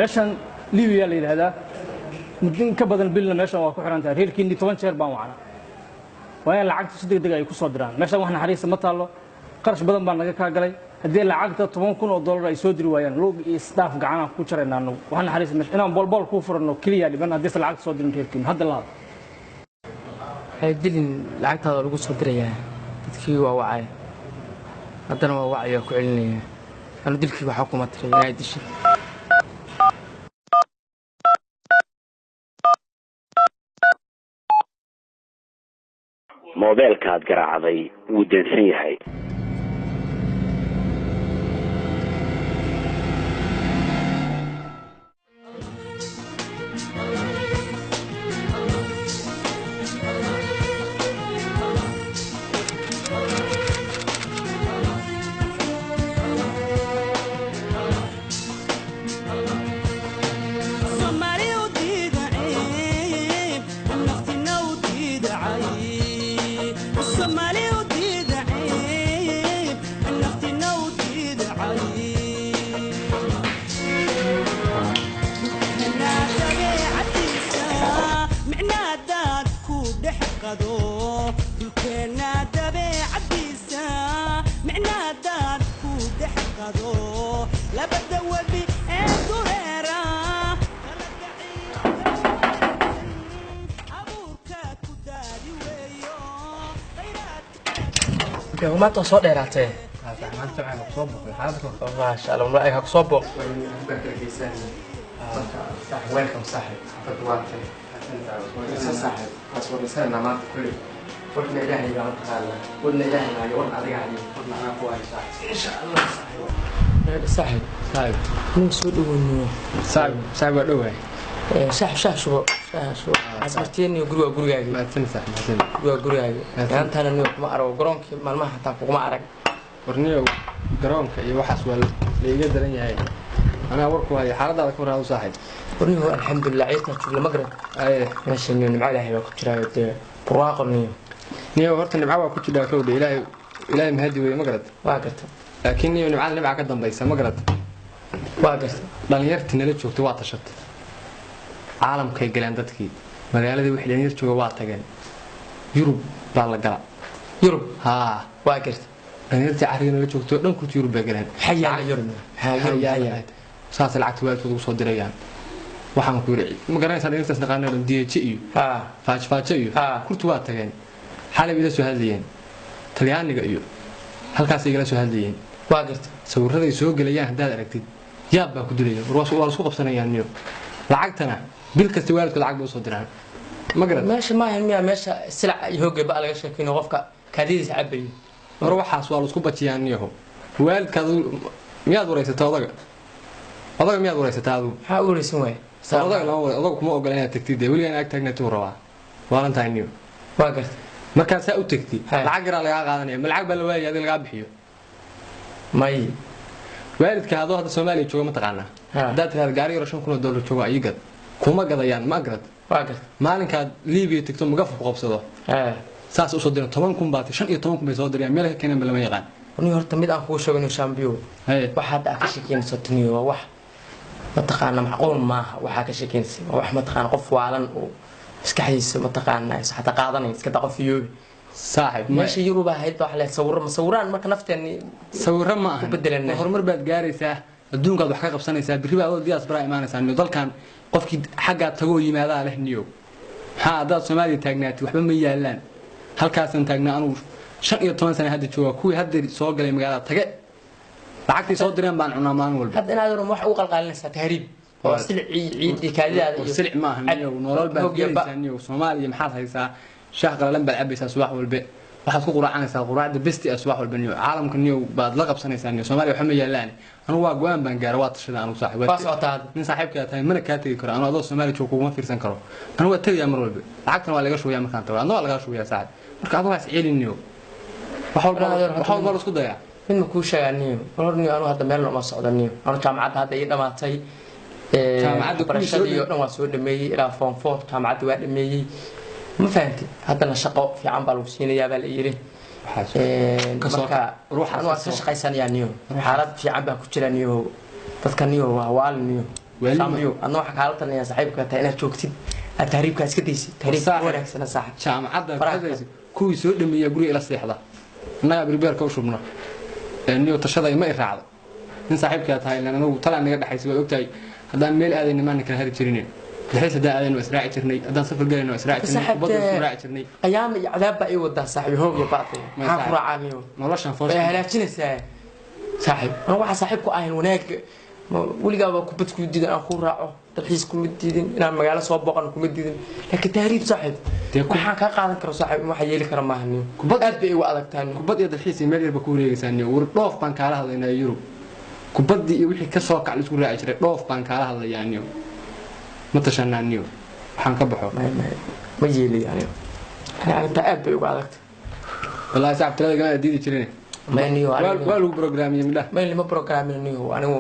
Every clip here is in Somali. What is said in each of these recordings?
meeshan Liibiya la yiraahdaa muddo ka badan bilna meeshan waa ku xiran tahay reerkiini 10 jeer baan wacana waa lacagta si degdeg ay ku soo diraan meeshan wax naxariis ma taalo qarash badan baan naga ka galay hadii lacagta $10,000 ay soo diri waayaan log iyo staff gacana ku jireenaano wax naxariis meeshan inaan bolbol ku furno kaliya dhiban hadii lacagta soo dirin reerkiin hadda la hay dilin lacagtaada lagu soo dirayaa dadkii waa wacay haddana waa wacay ku celinaya anu dilkii waxa ku matray inay dishay mobilkaad garaacday wuu dansan yahay ما تصور ديراتي ما انت معك صوبك حالتك ما شاء الله والله هيك صوبك ويلكم صاحب حفظ وقتي صاحب اصور رسالة ما كل قلنا إلهي يا رب تعالى قلنا إلهي ما يورنا عليك عليه قلنا أنا كويس إن شاء الله صاحب من سود ونو صاحب الأول صاحب شو عصرتيني وقروا ما تنسى قروا أنت أنا نيوك ما أروى قرونك ما حتى فوق ما أرك ورنيو قرونك يوحس ولا يقدر إني أنا أوركو هاي حالة على كورة وصاحب ورنيو الحمد لله عيتنا شوف المقرب أيه ماشي إنه نمع لها وقت شرايط براق نيو ورت نمعوا كنت دا كودي إلهي مهدي ومقرد واقرت لكن نيو نمع نمع قدام بيسا مقرد واقرت dhalinyartii nala joogtay waa tashatay caalamkay galeen dadkii magaaladii wixii dhalinyar jooga waa tageen Yurub baa la galay Yurub ها واقرت dhalinyartii cariga nala joogtay dhan ku Yurub bay galeen حيا يورب حيا saas lacagtu waa ugu soo dirayaan waxaan ku yiri ma garanaysaa dhalinyartaas naqaanada DH iyo faaj iyo kurtu waa tageen xalay ila soo hadlayeen talyaaniga iyo halkaas ay ila soo hadlayeen واقرت sawirada ay soo galayaan hadaad aragtid yaab baa ku dilayeen waa isku qabsanayaan niyo lacagtana bil kasta waalidku lacag buu soo diraan ma garan meesha ma ahan meesha silac hooga baa laga sheekayno qofka kaadiis cabay mar waxaas waa isku bajiyaan niyo waalidkaadu miyaad wareysataa odaga miyaad wareysataa adu ha wareysan way odaga kuma ogola inaad tagtid weligaan ag taagnato rabaa waalantahay niyo واقرت markaas aad u tagtid lacag yar laga qaadanaya ma lacag baa la waayay adiga laga bixiyo may waalidka hadoo hadda Soomaaliya jooga ma taqaana dad reer gaari yar $5,000 jooga ayagad kuma gadayaan ma agrad واقرت maalinka Liibiya tagto magaf ku qabsado saas u soo diray 10,000 baad 15,000 bay soo dirayaan meel keenan bal ma yaqaan وني horta mid aan ku sheegay Shambiyo waxa aad ka shaqeynayso taniyo waa wax ma taqaana macquul ma waxa ka shaqeynayso wax ma taqaana qof waalan oo iskaxiisa ma taqaana xataa qaadanay iska qof yoobi saaxib meesha Yurub ahayd wax la sawiraan marka nafteeni sawirra ma aha horumar baad gaaraysaa adduunka wax ka qabsanaysaa biri baad oo diaspora imaanaysaa niyo dalkan qofkii xagga tago yimaada leh niyo dad Soomaaliya taagnaatay waxba ma yaalaan halkaasan taagnaa anu 15 sano hadda jooga kuwii hadda soo galay magaalada tage lacagtii soo direen baan cunaa maalin walba hadda inaad wax u qalqaalinaysaa tahriib oo ciidi kaadida iyo silc ma aha niyo nolol baad gaaraysaa niyo Soomaaliya maxaad haysaa shaah qalalan baad cabaysaa subax walba waxaad ku quraacanaysaa quraacda besti subax walba niyo caalamka niyo baad la qabsanaysaa niyo Soomaaliya waxa ma yaalaan anu waa go'aan baan gaaray waa tashada anu saaxiib nin saaxiibka tahay mana ka tagi karo anu adoo Soomaaliya joogo kuma fiirsan karo anu waa tagayaa mar walba lacagtan waa laga shooyaa markaan tago anu waa laga shooyaa saaxiib marka adoo is ceelin niyo waxa walba isku daya in ma ku sheeganiyo horniyo anu hadda meel ma socdaniyo anu jaamacad hadda ii dhamaatay jaamacadda barashadii oo dhan waa soo dhameeyay ilaa form 4 jaamacadda waa dhameeyay ما فهمت هذا الشقاء في عم بالوسين يا بالإيري marka ruuxa aan waa ka shaqaysan yaaniyo xaalad fiican baa ku jira niyo dadka niyo waa waalniyo saamiyo adna waxa kala talnaya saaxiibka taa inaad joogtid aad tahriibka iska daysid tahriibka wanaagsan saaxiib jaamacadda fadhiis kuwii soo dhameeyay guriga ila seexda annaga berbeerka u shubna niyo tashaday ma iraacdo in saaxiibka tahay inaan anagu talaan naga dhaxayso way ogtahay haddaan meel aadayna maan kala hari jirin dhaxaysa daadayna israaci jirnay haddaan safar galayna israaci jirnay badda israaci jirnay ayaam iyo cadaab ay wada saaxiib hoog iyo baatay ha ku raacaaniyo noloshan foos ay halaajinaysaa saaxiib anu waxa saaxiibku ahayn wanaag weligaaba ku bad ku diidan aan ku raaco dalxiis ku mid diidin inaan magaalo soo booqan ku mid diidin laakiin tahriib saaxiib waxaan ka qaadan karo saaxiib waxa yeeli kara ma ahaniyo kubad aad bay igu adagtaan kubad iyo dalxiis meel yarba ku wareegaysaaniyo war dhoof baan kala hadlaynaa Yurub kubadii iyo wixii ka soo kac isku raaci jiray dhoof baan kala hadlayaaniyo ma tashanaaniyo waxaan ka baxo ma yeeli aniyo anta aad bay igu adagtay wallahi saaxiib talada gama diidi jireen ma niyo waa lagu programiyay midha ma lima programiniyo anigu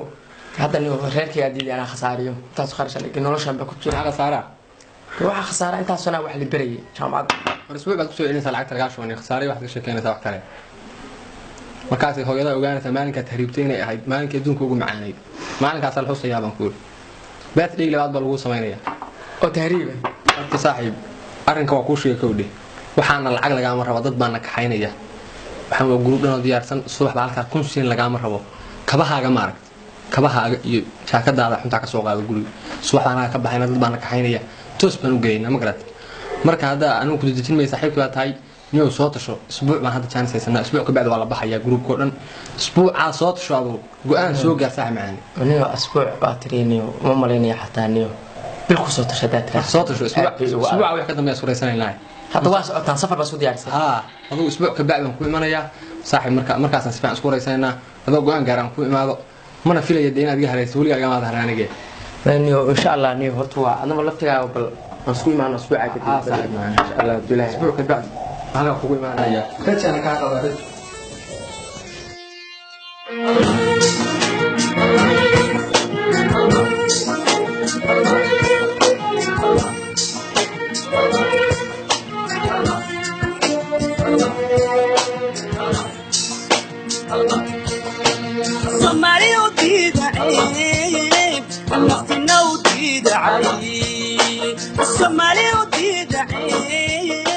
hadda niyo reerkii aadii ana khasaariyo taas kharash leh noloshan ba ku jira khasaara waxa khasaara inta soo wax la barayay jaamacad rasmi baad ku soo celinaysaa lacagta laga shaqeynay khasaare wax ka sheekeynaysaa wax kale markaas ay hooyada ogaanaysaa maalinka tahriibtay inay ahayd maalinka adduunka ugu macaanay maalinkaas la xusayaa baan ku baad dhig labaad baa lagu sameeynaya oo tahriiba dadka saaxiib arrinka waa ku sheekowday waxaana lacag laga ma rabo dad baan kaxaynaya waxaan waa group dhan oo diyaarsan subaxda halka kun shilin laga ma rabo kabahaaga ma aragtay kabahaaga iyo jaakadaada xunta ka soo qaado guriga subaxdana ka baxayna dad baan kaxaynaya toos baan u geeyna ma garat marka hada anigu ku dejin may saaxiibka tahay niyo soo tasho isbuuc baan hadda chance haysanaa isbuuc ka bacdi waa la baxaya groupko dhan isbuuca soo tasho adu go'aan soo gaar saaxiib macaan niyo isbuuc baa tireenayo ma maleynaya xataa niyo bil ku soo tasho daad soo tasho isbuuca wax ka dambeeya suuraysanayna hadda waa socotaan safar baa soo diyaarsan adu isbuuc ka bacdi ku imanaya saaxiib markaas si fiican isku waraysanayna adoo go'aan gaar aan ku imaado mana filayo inaad iga harayso waliga agama haraanige niyo insha Allah niyo horta waa anama laftigaa bal aan isku imaano isbuuca kadib insha Allah Abdullahi isbuuc ka bacdi هذا هو معناه كنت أنا كاتب Somali وديد عيب نختنا وديد عيب Somali وديد عيب